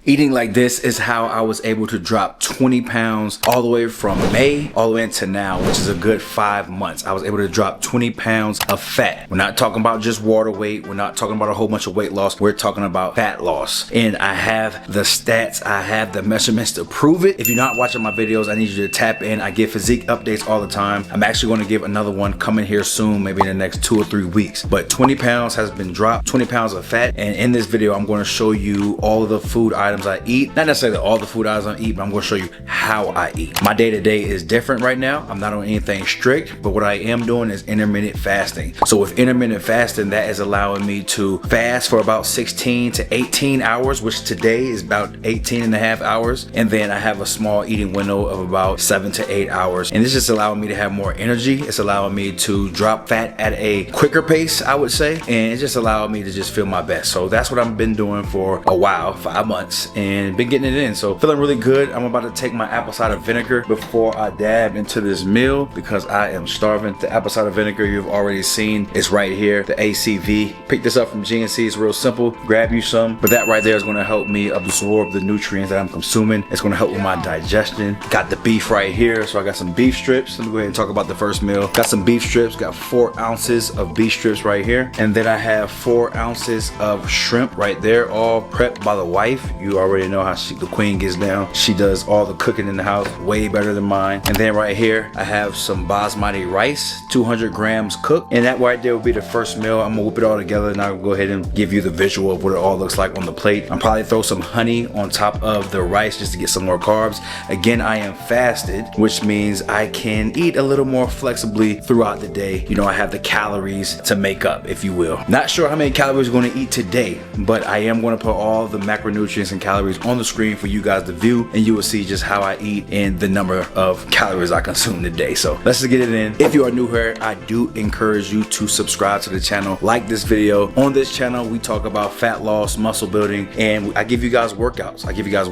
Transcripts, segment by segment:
Eating like this is how I was able to drop 20 pounds all the way from May all the way into now, which is a good 5 months. I was able to drop 20 pounds of fat. We're not talking about just water weight. We're not talking about a whole bunch of weight loss. We're talking about fat loss. And I have the stats, I have the measurements to prove it. If you're not watching my videos, I need you to tap in. I give physique updates all the time. I'm actually going to give another one coming here soon, maybe in the next 2 or 3 weeks. But 20 pounds has been dropped, 20 pounds of fat. And in this video, I'm going to show you all of the food items I eat. Not necessarily all the food items I eat, but I'm going to show you how I eat. My day-to-day is different right now. I'm not on anything strict, but what I am doing is intermittent fasting. So with intermittent fasting, that is allowing me to fast for about 16 to 18 hours, which today is about 18 and a half hours. And then I have a small eating window of about 7 to 8 hours. And this is allowing me to have more energy. It's allowing me to drop fat at a quicker pace, I would say. And it just allowed me to just feel my best. So that's what I've been doing for a while, 5 months, and been getting it in. So feeling really good. I'm about to take my apple cider vinegar before I dab into this meal because I am starving. The apple cider vinegar you've already seen is right here, the ACV. Pick this up from GNC. It's real simple. Grab you some. But that right there is going to help me absorb the nutrients that I'm consuming. It's going to help with my digestion. Got the beef right here. So I got some beef strips. Let me go ahead and talk about the first meal. Got some beef strips. Got 4 ounces of beef strips right here. And then I have 4 ounces of shrimp right there, all prepped by the wife. You already know how the queen gets down. She does all the cooking in the house way better than mine. And then right here, I have some basmati rice, 200 grams cooked. And that right there will be the first meal. I'm gonna whip it all together and I'll go ahead and give you the visual of what it all looks like on the plate. I'm probably throw some honey on top of the rice just to get some more carbs. Again, I am fasted, which means I can eat a little more flexibly throughout the day. You know, I have the calories to make up, if you will. Not sure how many calories I'm gonna eat today, but I am gonna put all the macronutrients and calories on the screen for you guys to view, and you will see just how I eat and the number of calories I consume today. So let's just get it in. If you are new here, I do encourage you to subscribe to the channel, like this video. On this channel, we talk about fat loss, muscle building, and I give you guys workouts. I give you guys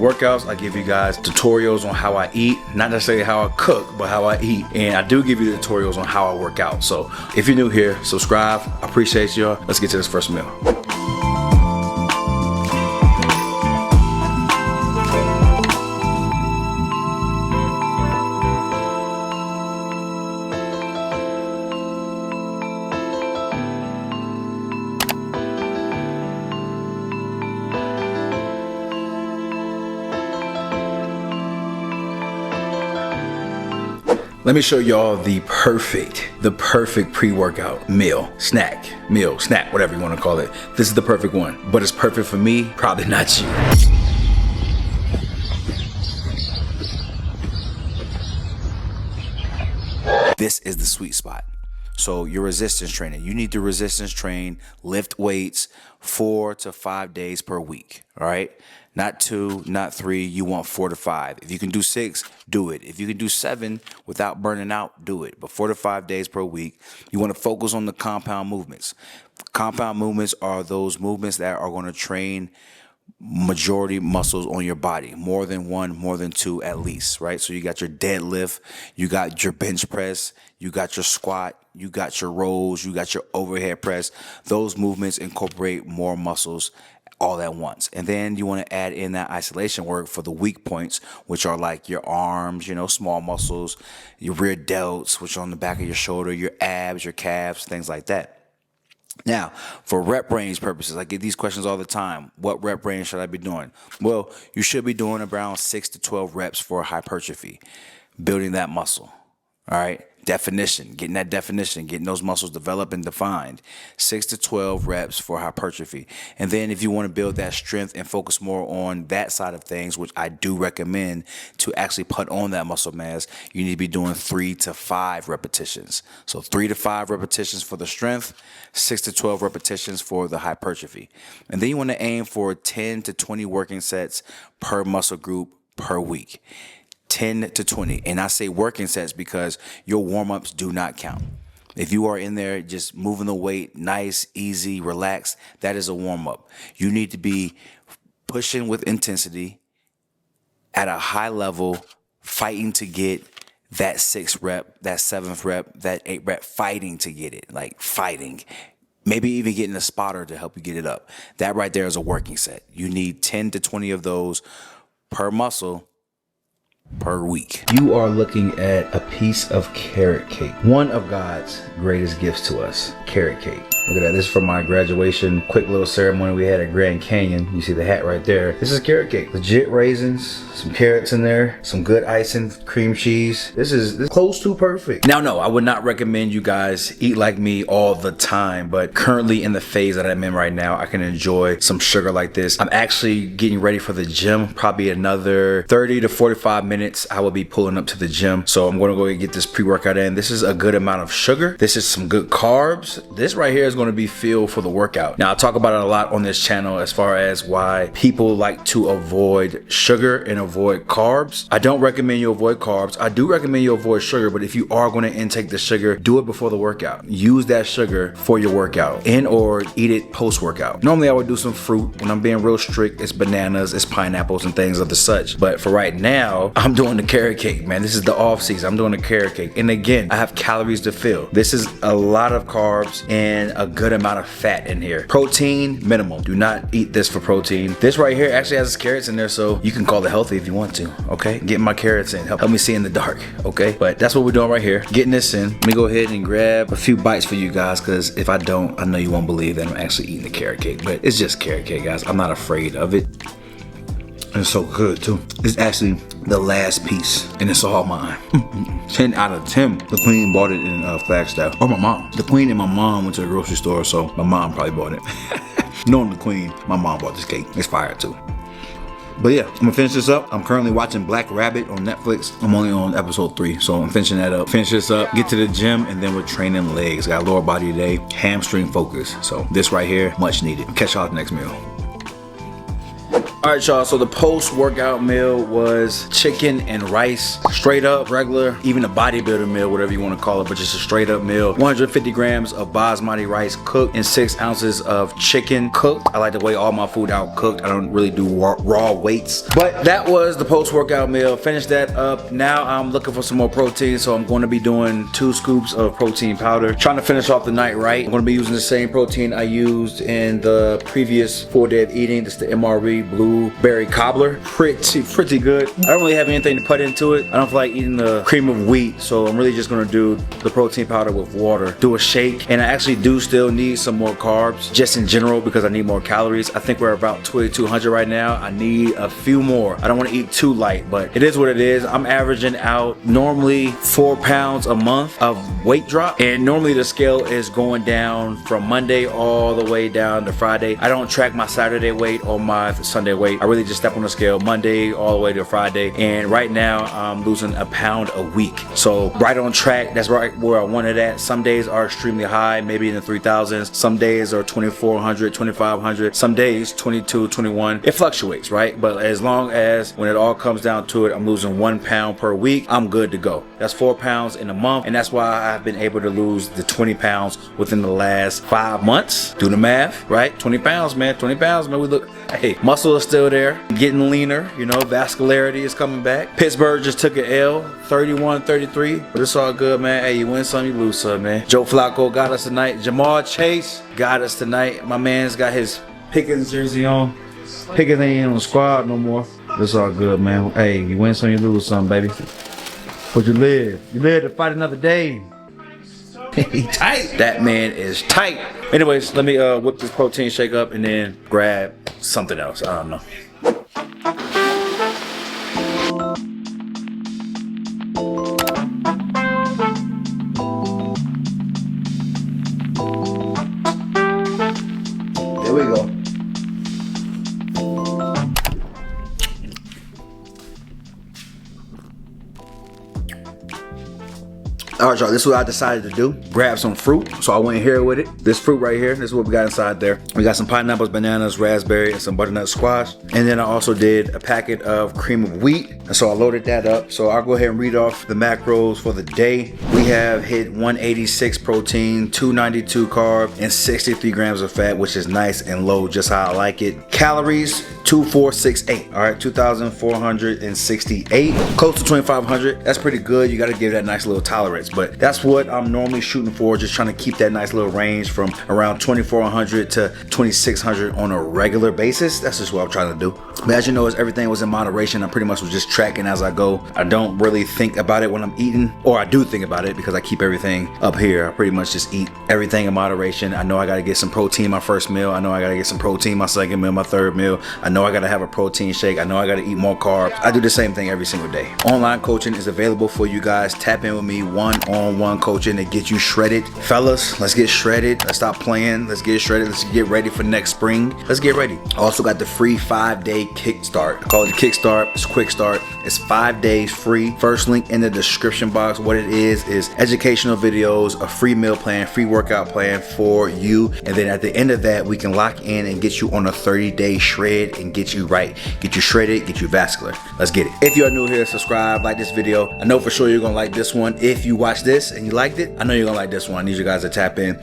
tutorials on how I eat, not necessarily how I cook, but how I eat. And I do give you the tutorials on how I work out. So if you're new here, subscribe. I appreciate y'all. Let's get to this first meal. Let me show y'all the perfect pre-workout meal, snack, whatever you want to call it. This is the perfect one, but it's perfect for me, probably not you. This is the sweet spot. So your resistance training, you need to resistance train, lift weights 4 to 5 days per week, all right? Not 2, not 3, you want 4 to 5. If you can do 6, do it. If you can do 7 without burning out, do it. But 4 to 5 days per week, you want to focus on the compound movements. Compound movements are those movements that are going to train majority muscles on your body, more than 1, more than 2 at least, right? So you got your deadlift, you got your bench press, you got your squat, you got your rows, you got your overhead press. Those movements incorporate more muscles all at once. And then you want to add in that isolation work for the weak points, which are like your arms, you know, small muscles, your rear delts, which are on the back of your shoulder, your abs, your calves, things like that. Now, for rep range purposes, I get these questions all the time. What rep range should I be doing? Well, you should be doing around 6 to 12 reps for hypertrophy, building that muscle, all right? Definition, getting that definition, getting those muscles developed and defined. 6 to 12 reps for hypertrophy. And then if you want to build that strength and focus more on that side of things, which I do recommend to actually put on that muscle mass, you need to be doing 3 to 5 repetitions. So 3 to 5 repetitions for the strength, 6 to 12 repetitions for the hypertrophy. And then you want to aim for 10 to 20 working sets per muscle group per week. 10 to 20. And I say working sets because your warm-ups do not count. If you are in there just moving the weight, nice, easy, relaxed, that is a warm-up. You need to be pushing with intensity at a high level, fighting to get that 6th rep, that 7th rep, that 8th rep, fighting to get it, like fighting. Maybe even getting a spotter to help you get it up. That right there is a working set. You need 10 to 20 of those per muscle per week. You are looking at a piece of carrot cake. One of God's greatest gifts to us, carrot cake. Look at that. This is from my graduation quick little ceremony we had at Grand Canyon. You see the hat right there. This is carrot cake. Legit raisins, some carrots in there, some good icing, cream cheese. This is close to perfect. Now, no, I would not recommend you guys eat like me all the time, but currently in the phase that I'm in right now, I can enjoy some sugar like this. I'm actually getting ready for the gym. Probably another 30 to 45 minutes, I will be pulling up to the gym. So I'm going to go and get this pre-workout in. This is a good amount of sugar. This is some good carbs. This right here is going to be fuel for the workout. Now, I talk about it a lot on this channel as far as why people like to avoid sugar and avoid carbs. I don't recommend you avoid carbs. I do recommend you avoid sugar, but if you are going to intake the sugar, do it before the workout. Use that sugar for your workout and or eat it post-workout. Normally, I would do some fruit. When I'm being real strict, it's bananas, it's pineapples and things of the such. But for right now, I'm doing the carrot cake, man. This is the off season. I'm doing the carrot cake. And again, I have calories to fill. This is a lot of carbs and a good amount of fat in here. Protein, minimal. Do not eat this for protein. This right here actually has carrots in there, so you can call it healthy if you want to, okay? Getting my carrots in. Help me see in the dark, okay? But that's what we're doing right here. Getting this in. Let me go ahead and grab a few bites for you guys, because if I don't, I know you won't believe that I'm actually eating the carrot cake, but it's just carrot cake, guys. I'm not afraid of it. It's so good too. It's actually the last piece and it's all mine. 10 out of 10. The queen bought it in Flagstaff. Or my mom. The queen and my mom went to the grocery store, so my mom probably bought it. Knowing the queen, my mom bought this cake. It's fire too. But yeah, I'm gonna finish this up. I'm currently watching Black Rabbit on Netflix. I'm only on episode 3, so I'm finishing that up. Finish this up, get to the gym, and then we're training legs. Got lower body today, hamstring focus. So this right here, much needed. Catch y'all at the next meal. All right, y'all, so the post-workout meal was chicken and rice, straight up, regular, even a bodybuilder meal, whatever you want to call it, but just a straight up meal. 150 grams of basmati rice cooked and 6 ounces of chicken cooked. I like to weigh all my food out cooked. I don't really do raw weights, but that was the post-workout meal. Finished that up. Now I'm looking for some more protein, so I'm going to be doing 2 scoops of protein powder. Trying to finish off the night right. I'm going to be using the same protein I used in the previous 4 Day of Eating. This is the MRE Blueberry Cobbler. Pretty good. I don't really have anything to put into it. I don't feel like eating the cream of wheat, so I'm really just gonna do the protein powder with water, do a shake, and I actually do still need some more carbs just in general because I need more calories. I think we're about 2,200 right now. I need a few more. I don't want to eat too light, but it is what it is. I'm averaging out normally 4 pounds a month of weight drop, and normally the scale is going down from Monday all the way down to Friday. I don't track my Saturday weight or my Sunday weight. I really just step on the scale Monday all the way to Friday, and right now I'm losing a pound a week. So right on track. That's right where I wanted at. Some days are extremely high, maybe in the 3,000s. Some days are 2,400, 2,500. Some days 22, 21. It fluctuates, right? But as long as when it all comes down to it, I'm losing 1 pound per week, I'm good to go. That's 4 pounds in a month, and that's why I've been able to lose the 20 pounds within the last 5 months. Do the math, right? 20 pounds, man. 20 pounds, man. We look, hey, muscle is still there, getting leaner, you know, vascularity is coming back. Pittsburgh just took an L, 31-33, but it's all good, man. Hey, you win some, you lose some, man. Joe Flacco got us tonight. Jamal Chase got us tonight. My man's got his Pickens jersey on. Pickens ain't on the squad no more. It's all good, man. Hey, you win some, you lose some, baby. But you live to fight another day. He tight. That man is tight. Anyways, let me whip this protein shake up and then grab something else. I don't know. There we go. All right, y'all, this is what I decided to do. Grab some fruit. So I went here with it. This fruit right here, this is what we got inside there. We got some pineapples, bananas, raspberry, and some butternut squash. And then I also did a packet of cream of wheat. And so I loaded that up. So I'll go ahead and read off the macros for the day. We have hit 186 protein, 292 carb, and 63 grams of fat, which is nice and low, just how I like it. Calories, 2468. All right, 2,468, close to 2,500. That's pretty good. You got to give that nice little tolerance, but that's what I'm normally shooting for. Just trying to keep that nice little range from around 2,400 to 2,600 on a regular basis. That's just what I'm trying to do. But as you know, everything was in moderation. I pretty much was just tracking as I go. I don't really think about it when I'm eating, or I do think about it because I keep everything up here. I pretty much just eat everything in moderation. I know I got to get some protein my first meal. I know I got to get some protein my second meal, my third meal. I know I got to have a protein shake. I know I got to eat more carbs. I do the same thing every single day. Online coaching is available for you guys. Tap in with me, one-on-one coaching to get you shredded. Fellas, let's get shredded. Let's stop playing. Let's get shredded. Let's get ready for next spring. Let's get ready. Also got the free 5-day kickstart. I call it the kickstart. It's quick start. It's 5 days free. First link in the description box. What it is educational videos, a free meal plan, free workout plan for you. And then at the end of that, we can lock in and get you on a 30-day shred and get you right. Get you shredded, get you vascular. Let's get it. If you are new here, subscribe, like this video. I know for sure you're gonna like this one. If you watch this and you liked it, I know you're gonna like this one. I need you guys to tap in